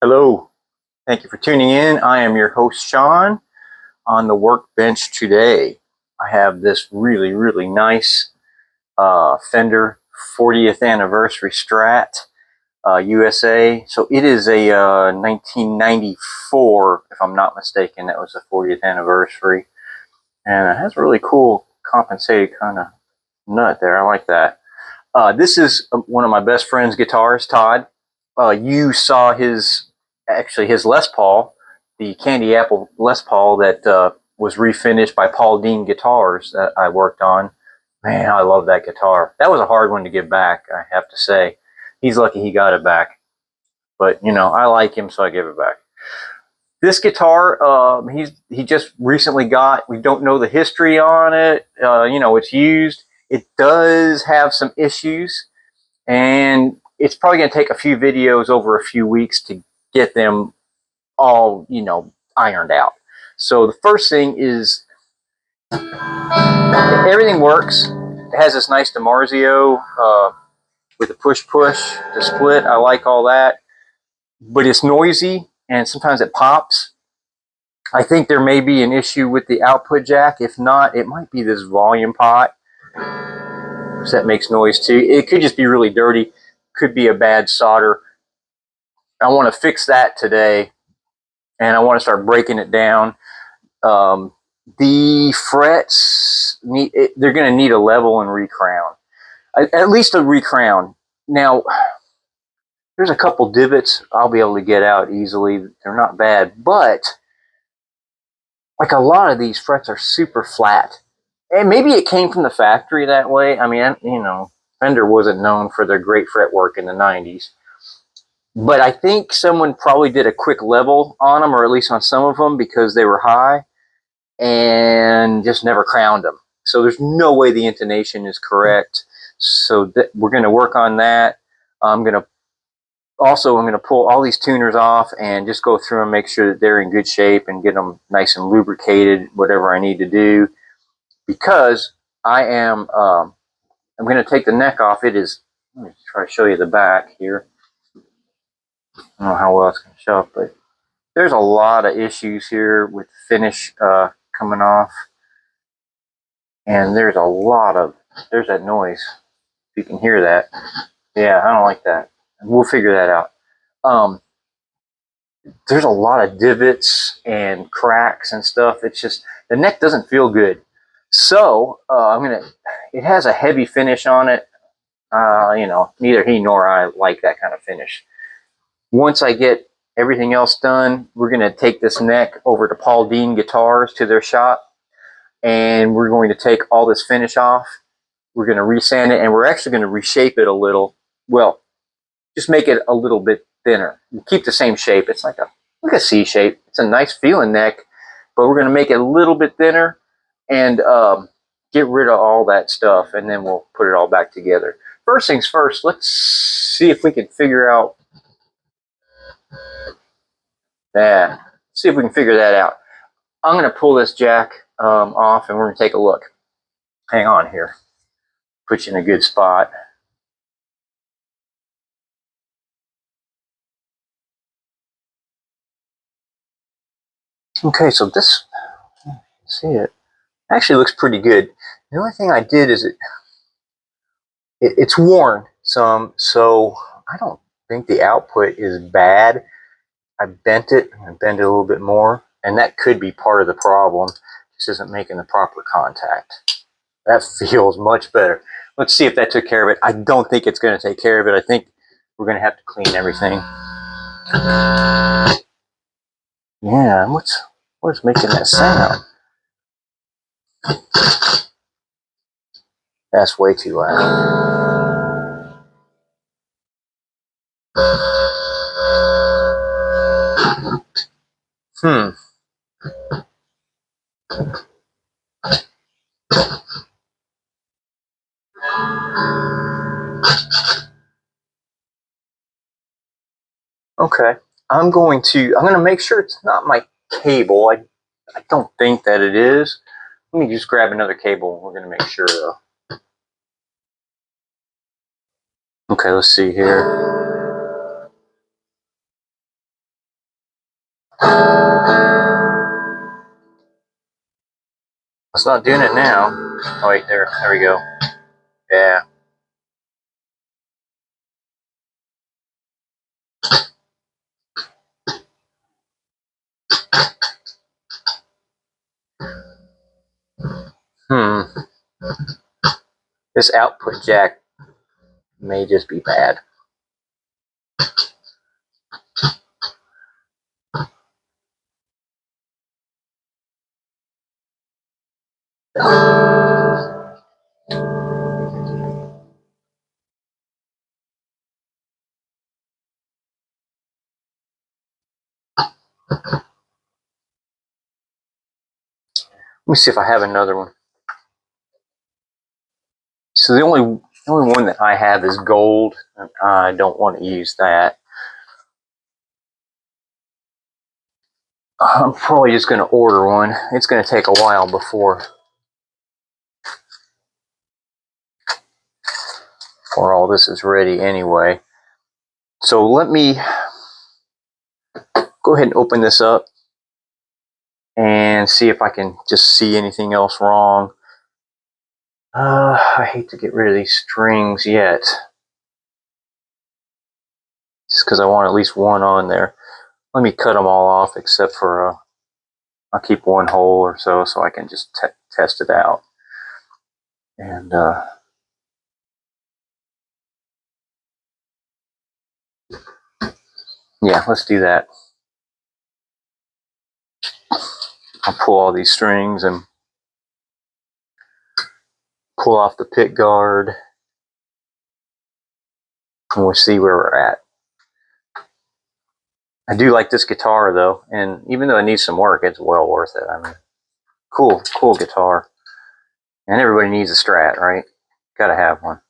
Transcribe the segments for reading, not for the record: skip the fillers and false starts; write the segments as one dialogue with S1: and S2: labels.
S1: Hello, thank you for tuning in. I am your host, Sean. On the workbench today, I have this really nice Fender 40th Anniversary Strat USA. So it is a 1994, if I'm not mistaken. That was the 40th anniversary. And it has a really cool compensated kind of nut there. I like that. This is one of my best friend's guitars, Todd. You saw his Les Paul, the Candy Apple Les Paul that was refinished by Paul Dean Guitars that I worked on. Man, I love that guitar. That was a hard one to give back, I have to say. He's lucky he got it back. But, you know, I like him, so I give it back. This guitar, he just recently got. We don't know the history on it. You know, it's used. It does have some issues, and it's probably going to take a few videos over a few weeks to get them all, you know, ironed out. So the first thing is everything works. It has this nice DiMarzio with a push-push to split. I like all that, but it's noisy and sometimes it pops. I think there may be an issue with the output jack. If not, it might be this volume pot. So that makes noise too. It could just be really dirty. Could be a bad solder. I want to fix that today, and I want to start breaking it down. The frets they're going to need a level and recrown, at least a recrown. Now, there's a couple divots I'll be able to get out easily. They're not bad, but like a lot of these frets are super flat. And maybe it came from the factory that way. I mean, you know, Fender wasn't known for their great fretwork in the 90s. But I think someone probably did a quick level on them, or at least on some of them, because they were high and just never crowned them. So there's no way the intonation is correct. So we're going to work on that. I'm going to pull all these tuners off and just go through and make sure that they're in good shape and get them nice and lubricated, whatever I need to do. Because I'm going to take the neck off. Let me try to show you the back here. I don't know how well it's going to show up, but there's a lot of issues here with the finish coming off. And there's that noise. If you can hear that. Yeah, I don't like that. We'll figure that out. There's a lot of divots and cracks and stuff. It's just, the neck doesn't feel good. So it has a heavy finish on it. You know, neither he nor I like that kind of finish. Once I get everything else done, we're going to take this neck over to Paul Dean Guitars to their shop, and we're going to take all this finish off. We're going to resand it, and we're actually going to reshape it a little. Well, just make it a little bit thinner. Keep the same shape. It's like a C shape. It's a nice feeling neck, but we're going to make it a little bit thinner and get rid of all that stuff, and then we'll put it all back together. First things first, let's see if we can figure out that. See if we can figure that out. I'm going to pull this jack off, and we're going to take a look. Hang on here. Put you in a good spot. Okay, so this, see it, actually looks pretty good. The only thing I did is it's worn some, so I don't think the output is bad. I bent it, and I bent it a little bit more, and that could be part of the problem. This isn't making the proper contact. That feels much better. Let's see if that took care of it. I don't think it's going to take care of it. I think we're going to have to clean everything. Yeah, what's making that sound? That's way too loud. Okay, I'm going to make sure it's not my cable. I don't think that it is. Let me just grab another cable. We're going to make sure though. Okay, let's see here. It's not doing it now. Oh wait, there we go. Yeah. This output jack may just be bad. Let me see if I have another one. So the only one that I have is gold, and I don't want to use that. I'm probably just going to order one. It's going to take a while before all this is ready anyway. So let me go ahead and open this up and see if I can just see anything else wrong. I hate to get rid of these strings yet, just because I want at least one on there. Let me cut them all off except for I'll keep one hole or so I can just test it out. And yeah, let's do that. I'll pull all these strings and pull off the pick guard, and we'll see where we're at. I do like this guitar though, and even though it needs some work, it's well worth it. I mean, cool guitar. And everybody needs a Strat, right? Gotta have one.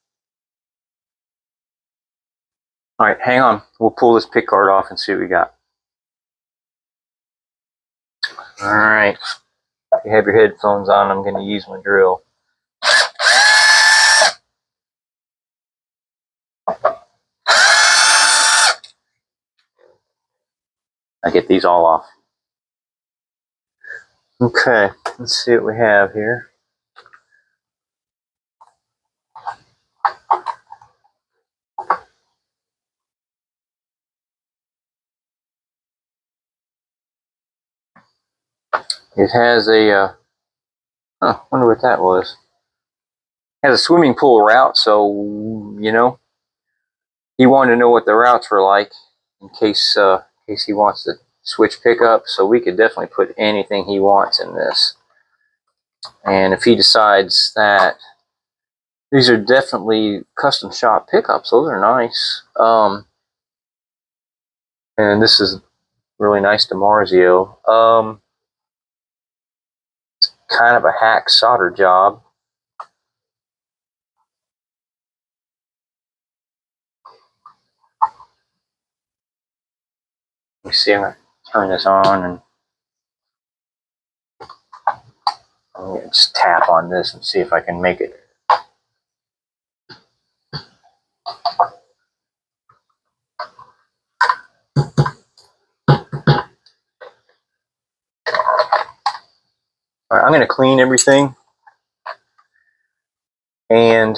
S1: All right, hang on. We'll pull this pick guard off and see what we got. All right. If you have your headphones on, I'm going to use my drill. I get these all off. Okay, let's see what we have here. It has a, wonder what that was. It has a swimming pool route, so, you know, he wanted to know what the routes were like in case he wants to switch pickups, so we could definitely put anything he wants in this. And if he decides that these are definitely custom shop pickups, those are nice. And this is really nice DiMarzio. It's kind of a hack solder job. Let me see, I'm gonna turn this on and I'm gonna just tap on this and see if I can make it. All right, I'm gonna clean everything and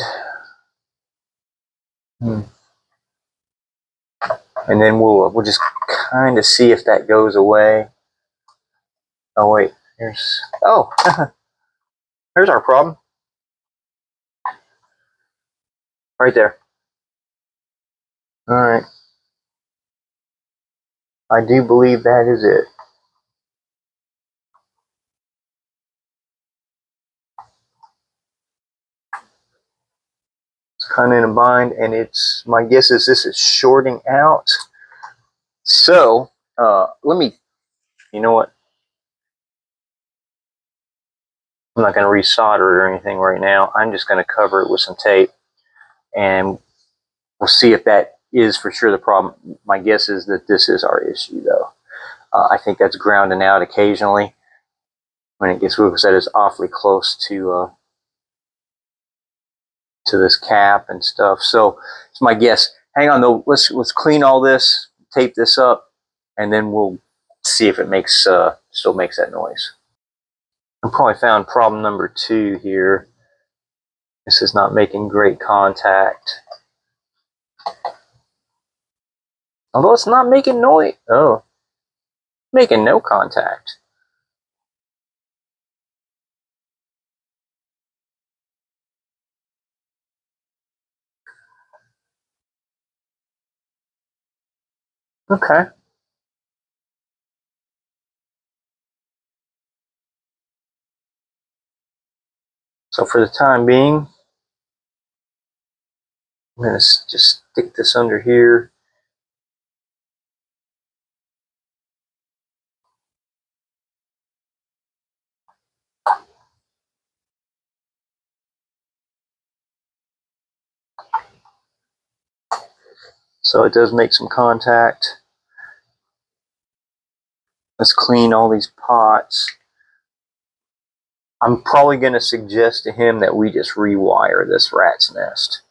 S1: then we'll just kind of see if that goes away. Oh wait, there's there's our problem right there. All right, I do believe that is it. It's kind of in a bind, and it's, my guess is this is shorting out. So let me, you know what? I'm not going to resolder it or anything right now. I'm just going to cover it with some tape, and we'll see if that is for sure the problem. My guess is that this is our issue, though. I think that's grounding out occasionally when it gets moved, because that is awfully close to this cap and stuff. So it's my guess. Hang on though. Let's clean all this, tape this up, and then we'll see if it makes still makes that noise. I probably found problem number 2 here. This is not making great contact. Although it's not making noise. Oh, making no contact. Okay. So for the time being, I'm going to just stick this under here. So it does make some contact. Let's clean all these pots. I'm probably going to suggest to him that we just rewire this rat's nest.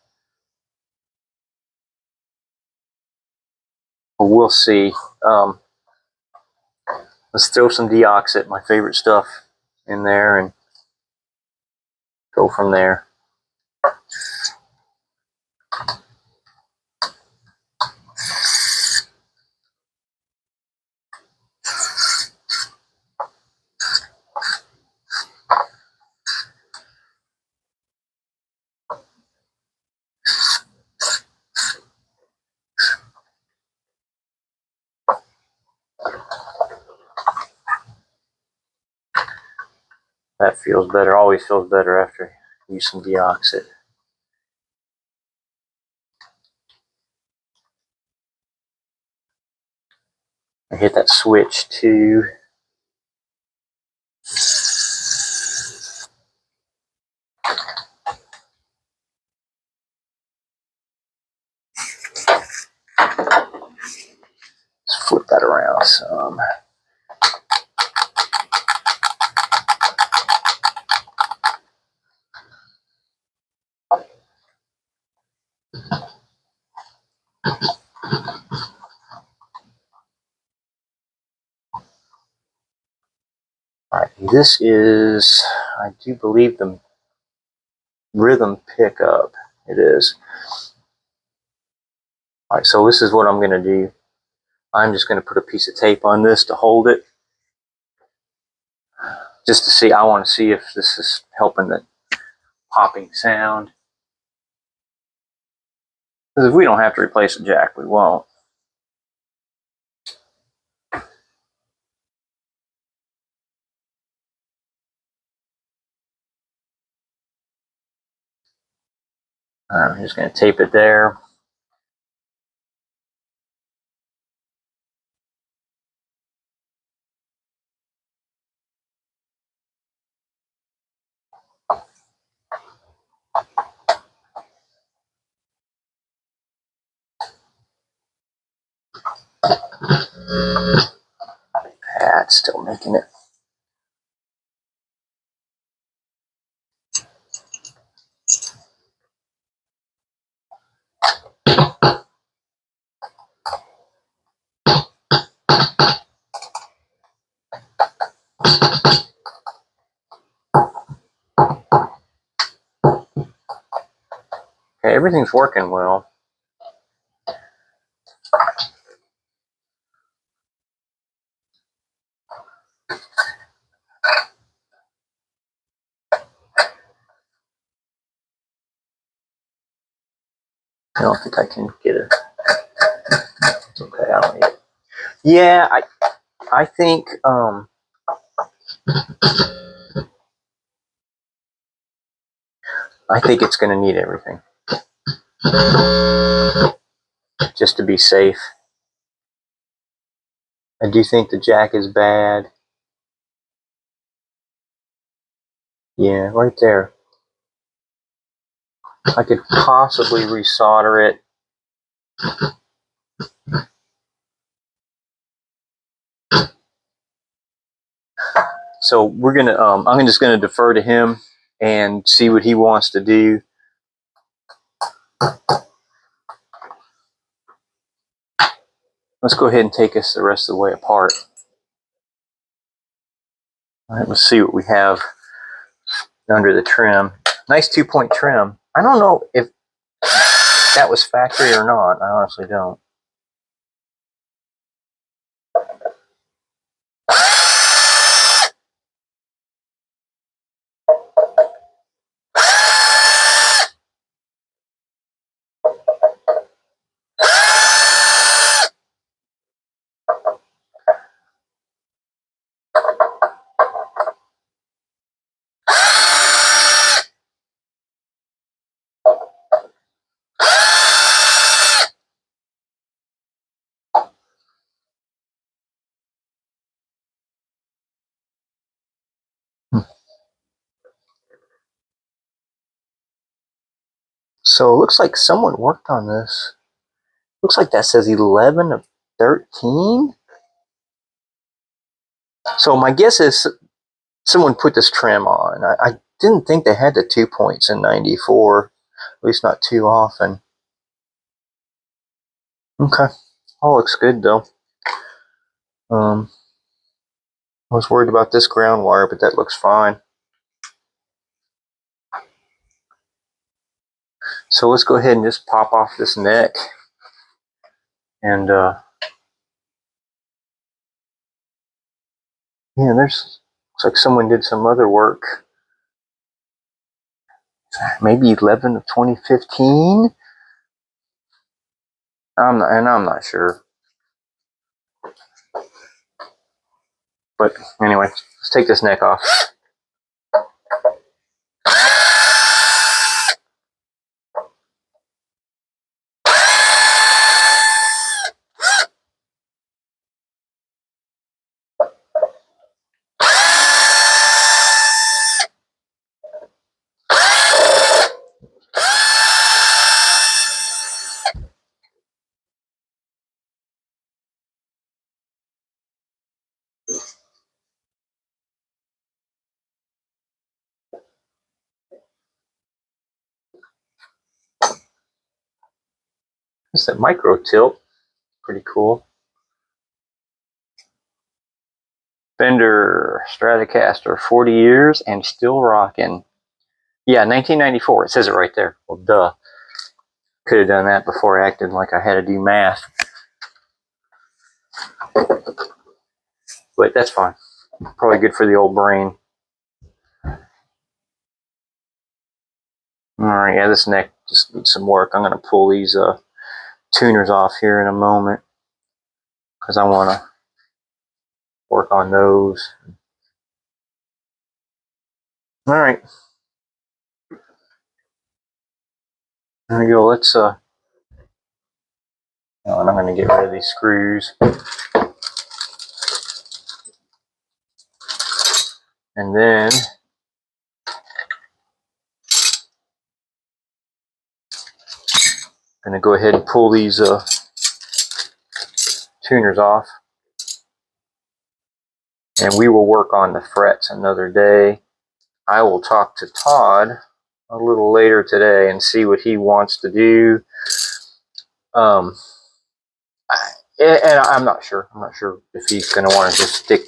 S1: But we'll see. Let's throw some deoxit, my favorite stuff, in there and go from there. That feels better, always feels better after you use some deoxit. I hit that switch too. Let's flip that around some. Alright, this is, I do believe, the rhythm pickup. It is. Alright, so this is what I'm going to do. I'm just going to put a piece of tape on this to hold it. Just to see, I want to see if this is helping the popping sound. Because if we don't have to replace the jack, we won't. I'm just going to tape it there. That's still making it. Okay, everything's working well. I don't think I can get it. It's okay, I don't need it. Yeah, I think it's going to need everything, just to be safe. I do think the jack is bad. Yeah, right there. I could possibly resolder it. So we're gonna. I'm just gonna defer to him and see what he wants to do. Let's go ahead and take us the rest of the way apart. All right, let's see what we have under the trim. Nice 2-point trim. I don't know if that was factory or not. I honestly don't. So it looks like someone worked on this. Looks like that says 11 of 13. So my guess is someone put this trim on. I didn't think they had the 2 points in 94, at least not too often. Okay, all looks good though. I was worried about this ground wire, but that looks fine. So let's go ahead and just pop off this neck. And yeah, looks like someone did some other work. Maybe 11 of 2015. I'm not sure. But anyway, let's take this neck off. It's that micro tilt. Pretty cool. Fender Stratocaster, 40 years and still rocking. Yeah, 1994. It says it right there. Well, duh. Could have done that before acting like I had to do math. But that's fine. Probably good for the old brain. Alright, yeah, this neck just needs some work. I'm going to pull these tuners off here in a moment because I want to work on those. Alright. There we go. Let's and I'm going to get rid of these screws. And then I'm going to go ahead and pull these tuners off. And we will work on the frets another day. I will talk to Todd a little later today and see what he wants to do. And I'm not sure. I'm not sure if he's going to want to just stick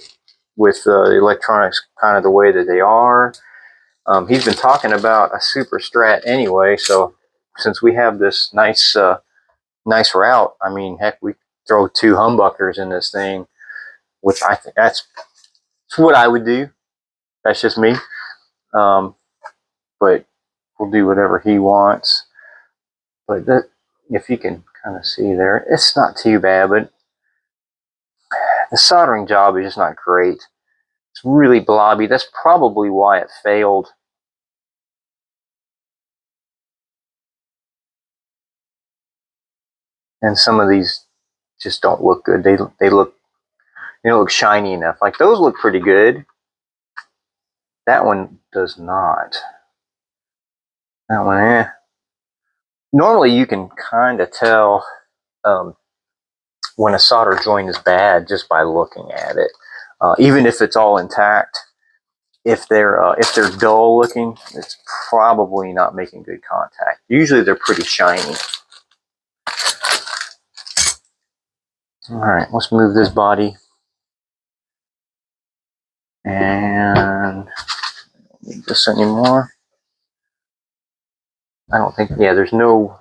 S1: with the electronics kind of the way that they are. He's been talking about a super strat anyway, so since we have this nice route, I mean, heck, we throw 2 humbuckers in this thing, which I think that's what I would do. That's just me. But we'll do whatever he wants. But that, if you can kind of see there, it's not too bad, but the soldering job is just not great. It's really blobby. That's probably why it failed. And some of these just don't look good. They don't look shiny enough. Like those look pretty good. That one does not. That one, eh. Normally you can kind of tell when a solder joint is bad just by looking at it. Even if it's all intact, if they're dull looking, it's probably not making good contact. Usually they're pretty shiny. All right, let's move this body. And I don't need this anymore. I don't think, yeah, there's no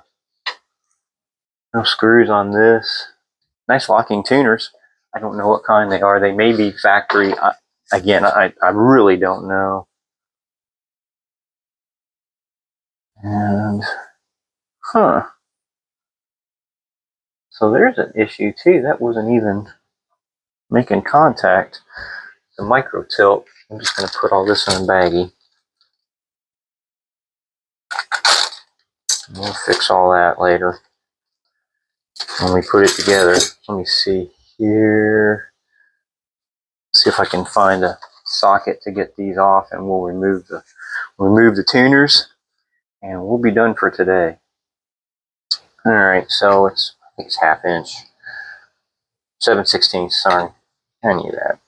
S1: screws on this. Nice locking tuners. I don't know what kind they are. They may be factory. Again, I really don't know. And, huh. So there's an issue too. That wasn't even making contact. The micro tilt. I'm just going to put all this in a baggie. We'll fix all that later when we put it together. Let me see here. See if I can find a socket to get these off, and we'll remove the tuners, and we'll be done for today. All right, so I think it's 1/2 inch, 7/16. Sorry, I knew that.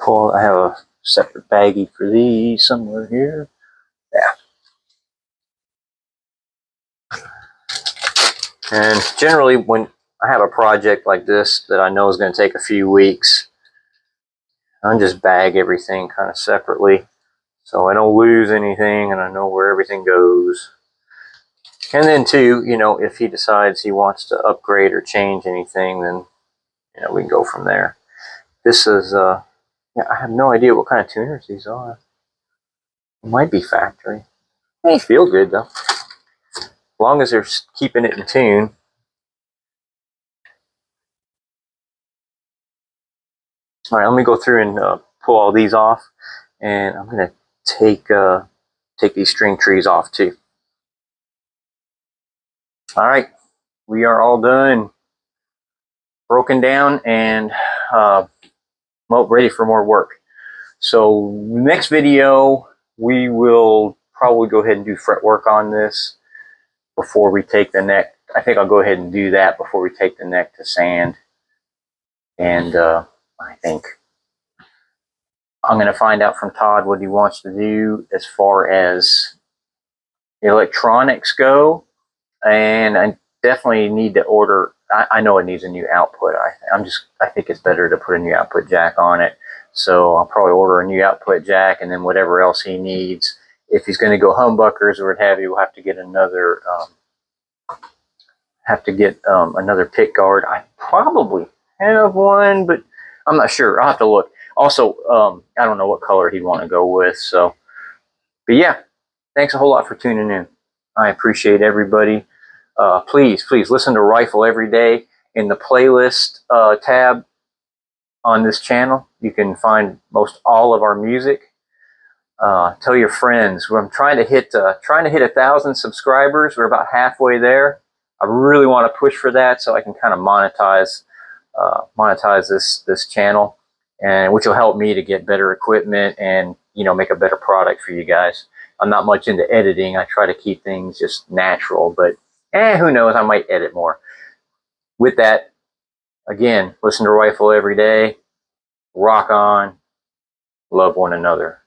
S1: I have a separate baggie for these somewhere here. Yeah. And generally, when I have a project like this that I know is going to take a few weeks, I just bag everything kind of separately so I don't lose anything and I know where everything goes. And then too, you know, if he decides he wants to upgrade or change anything, then, you know, we can go from there. This is, yeah, I have no idea what kind of tuners these are. It might be factory. They feel good though. As long as they're keeping it in tune. All right, let me go through and pull all these off, and I'm gonna take these string trees off too. All right, we are all done, broken down, and ready for more work. So next video, we will probably go ahead and do fret work on this before we take the neck. I think I'll go ahead and do that before we take the neck to sand. And I think I'm going to find out from Todd what he wants to do as far as electronics go. And I definitely need to order. I know it needs a new output. I think it's better to put a new output jack on it. So I'll probably order a new output jack, and then whatever else he needs. If he's going to go humbuckers or what have you, we'll have to get another another pick guard. I probably have one, but I'm not sure. I'll have to look. Also, I don't know what color he'd want to go with. So, but yeah, thanks a whole lot for tuning in. I appreciate everybody. Please listen to Rifle every day in the playlist tab on this channel. You can find most all of our music. Tell your friends. I'm trying to hit 1,000 subscribers. We're about halfway there. I really want to push for that so I can kind of monetize this channel, and which will help me to get better equipment and, you know, make a better product for you guys. I'm not much into editing. I try to keep things just natural, but who knows? I might edit more. With that, again, listen to Rifle every day. Rock on. Love one another.